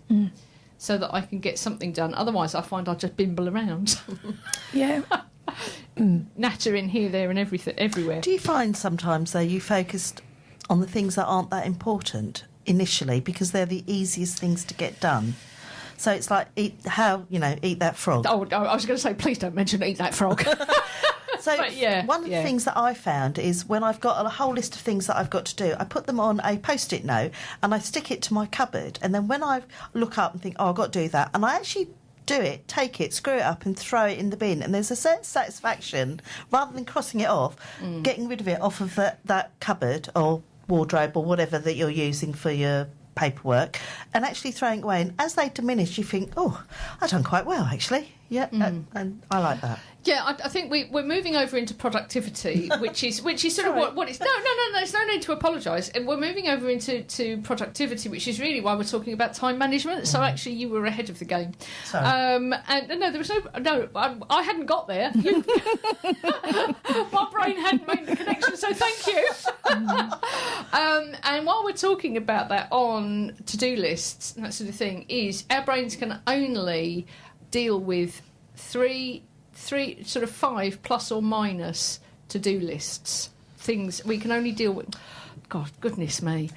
So that I can get something done. Otherwise, I find I'll just bimble around. Yeah. Natter in here, there and everywhere. Do you find sometimes, though, you focused on the things that aren't that important initially because they're the easiest things to get done? So it's like, eat that frog. Oh, I was going to say, please don't mention eat that frog. So one of the things that I found is when I've got a whole list of things that I've got to do, I put them on a Post-it note and I stick it to my cupboard. And then when I look up and think, oh, I've got to do that, and I actually do it, take it, screw it up and throw it in the bin. And there's a certain satisfaction, rather than crossing it off, getting rid of it off of that cupboard or wardrobe or whatever that you're using for your paperwork, and actually throwing it away. And as they diminish, you think, oh, I've done quite well, actually. Yeah, and I like that. Yeah, I think we're moving over into productivity, which is sort of what it's. No, there's no need to apologise. And we're moving over into productivity, which is really why we're talking about time management. So actually, you were ahead of the game. Sorry. And no, there was I hadn't got there. My brain hadn't made the connection, so thank you. And while we're talking about that on to-do lists and that sort of thing, is our brains can only deal with three sort of 5 plus or minus to-do lists. Things we can only deal with. God, goodness me.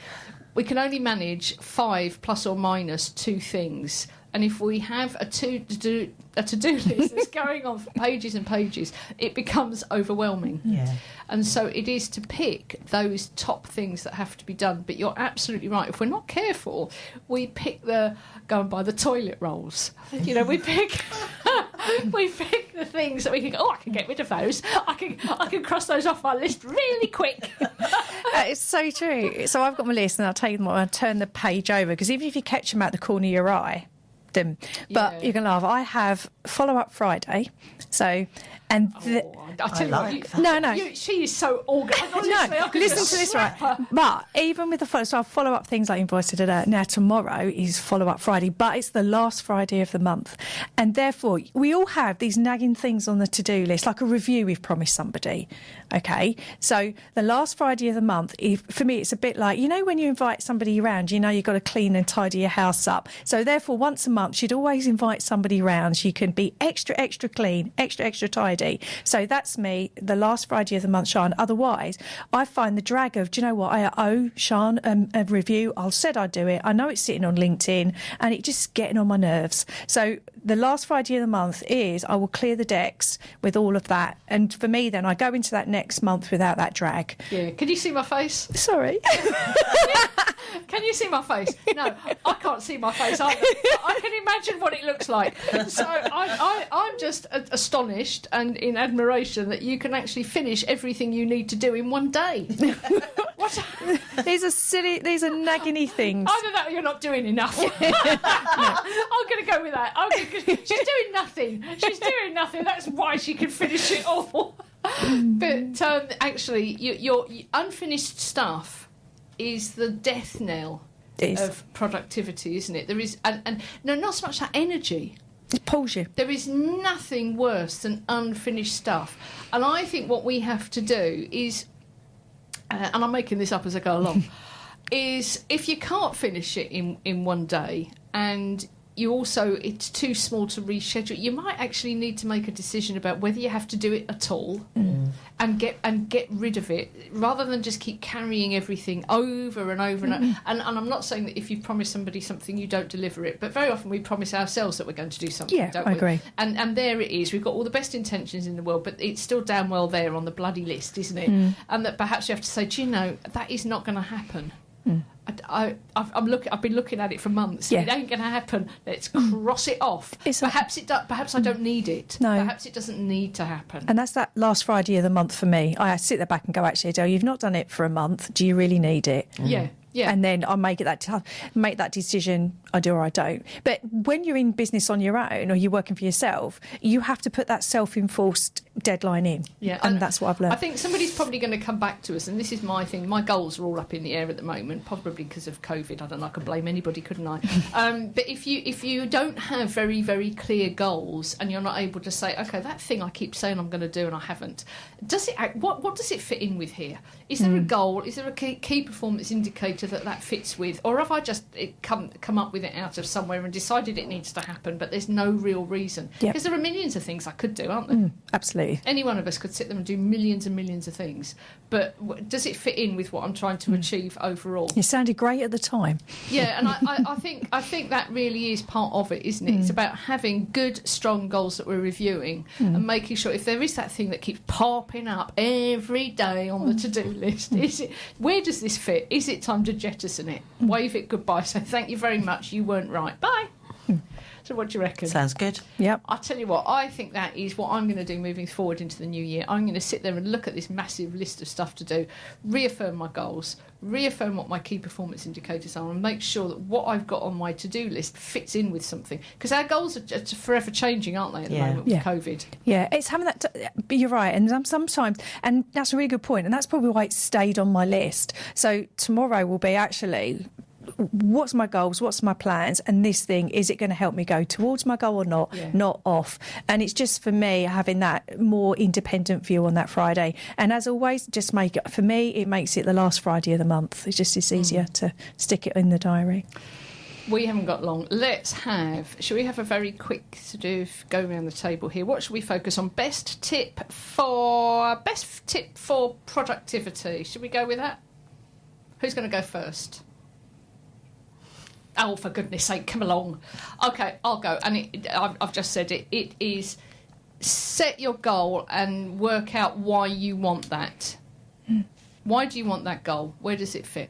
We can only manage 5 plus or minus 2 things. And if we have a to-do list that's going on for pages and pages, it becomes overwhelming. Yeah. And so it is to pick those top things that have to be done. But you're absolutely right. If we're not careful, we pick go and buy the toilet rolls. We pick the things that we can go, oh, I can get rid of those. I can cross those off my list really quick. It's so true. So I've got my list, and I'll tell you what, I'll turn the page over, because even if you catch them out the corner of your eye, them. But you can laugh. I have Follow-Up Friday. So, and I tell you like what, no. She is so organised. No, listen to this, right? But even with the so I'll follow up things like invoice. Now tomorrow is Follow-Up Friday, but it's the last Friday of the month, and therefore we all have these nagging things on the to-do list, like a review we've promised somebody. Okay, so the last Friday of the month, for me, it's a bit like, when you invite somebody around, you've got to clean and tidy your house up. So therefore, once a month, you'd always invite somebody around. You can kitchen be extra, extra clean, extra, extra tidy. So that's me, the last Friday of the month, Sian. Otherwise, I find the drag of, do you know what, I owe Sian a review. I said I'd do it. I know it's sitting on LinkedIn and it's just getting on my nerves. So the last Friday of the month is I will clear the decks with all of that. And for me, then I go into that next month without that drag. Yeah. Can you see my face? Sorry. Can you see my face? No, I can't see my face either. But I can imagine what it looks like. So I'm just astonished and in admiration that you can actually finish everything you need to do in one day. What? These are nagging things. Either that or you're not doing enough. I'm going to go with that. She's doing nothing. She's doing nothing. That's why she can finish it all. But actually, your unfinished stuff is the death knell of productivity, isn't it? There is, and no, not so much that energy. It pulls you. There is nothing worse than unfinished stuff. And I think what we have to do is, and I'm making this up as I go along, is if you can't finish it in one day and you also, it's too small to reschedule, you might actually need to make a decision about whether you have to do it at all and get rid of it, rather than just keep carrying everything over and over and over. And I'm not saying that if you promise somebody something you don't deliver it, but very often we promise ourselves that we're going to do something, don't we? I agree. And there it is. We've got all the best intentions in the world, but it's still damn well there on the bloody list, isn't it? And that perhaps you have to say, do you know, that is not going to happen. I've been looking at it for months. Yeah. It ain't going to happen. Let's cross it off. Perhaps it does. Perhaps I don't need it. No. Perhaps it doesn't need to happen. And that's that last Friday of the month for me. I sit there back and go, actually, Adele, you've not done it for a month. Do you really need it? Yeah. Yeah. And then I make that decision, I do or I don't. But when you're in business on your own or you're working for yourself, you have to put that self-enforced deadline in. Yeah, and that's what I've learned. I think somebody's probably going to come back to us, and this is my thing. My goals are all up in the air at the moment, probably because of COVID. I don't know, I could blame anybody, couldn't I? But if you don't have very, very clear goals and you're not able to say, OK, that thing I keep saying I'm going to do and I haven't, what does it fit in with here? Is there a goal? Is there a key performance indicator that fits with, or have I just come up with it out of somewhere and decided it needs to happen, but there's no real reason? Because there are millions of things I could do, aren't there? Absolutely. Any one of us could sit there and do millions and millions of things, but does it fit in with what I'm trying to achieve overall? You sounded great at the time. Yeah, and I think that really is part of it, isn't it? It's about having good, strong goals that we're reviewing and making sure if there is that thing that keeps popping up every day on the to-do list, where does this fit? Is it time to jettison it? Wave it goodbye, say thank you very much, you weren't right, bye. So what do you reckon? Sounds good. Yep. I'll tell you what, I think that is what I'm going to do moving forward into the new year. I'm going to sit there and look at this massive list of stuff to do, reaffirm my goals, reaffirm what my key performance indicators are, and make sure that what I've got on my to-do list fits in with something. Because our goals are just forever changing, aren't they, at the moment with COVID? Yeah, it's having that... but you're right, and sometimes... And that's a really good point, and that's probably why it stayed on my list. So tomorrow will be actually... what's my goals, what's my plans, and this thing, is it going to help me go towards my goal or not? Not off. And it's just for me having that more independent view on that Friday. And as always, just make it, for me, it makes it the last Friday of the month. It's easier to stick it in the diary. We haven't got long. Shall we have a very quick sort of go around the table here? What should we focus on? Best tip for productivity. Should we go with that? Who's going to go first? Oh, for goodness sake, come along. OK, I'll go. And I've just said it. It is set your goal and work out why you want that. Why do you want that goal? Where does it fit?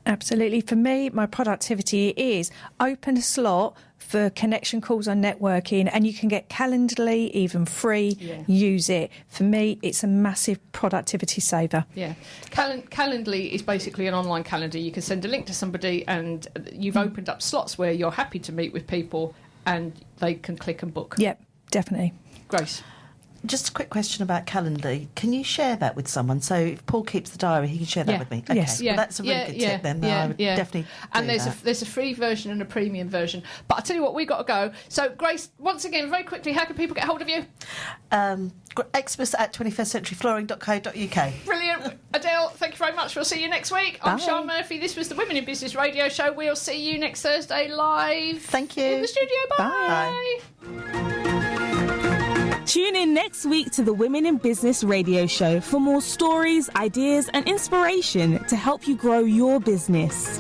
Absolutely. For me, my productivity is open a slot for connection calls on networking, and you can get Calendly even free. Use it. For me, it's a massive productivity saver. Yeah. Calendly is basically an online calendar. You can send a link to somebody and you've opened up slots where you're happy to meet with people and they can click and book. Yep, definitely. Grace. Just a quick question about Calendly. Can you share that with someone? So if Paul keeps the diary, he can share that with me. Okay. Yes. Well, that's a really good tip then. I would definitely And do there's a free version and a premium version. But I'll tell you what, we've got to go. So, Grace, once again, very quickly, how can people get hold of you? Xmas at 21stcenturyflooring.co.uk. Brilliant. Adele, thank you very much. We'll see you next week. I'm Sian Murphy. This was the Women in Business Radio Show. We'll see you next Thursday live. Thank you. In the studio. Bye. Bye. Tune in next week to the Women in Business radio show for more stories, ideas, and inspiration to help you grow your business.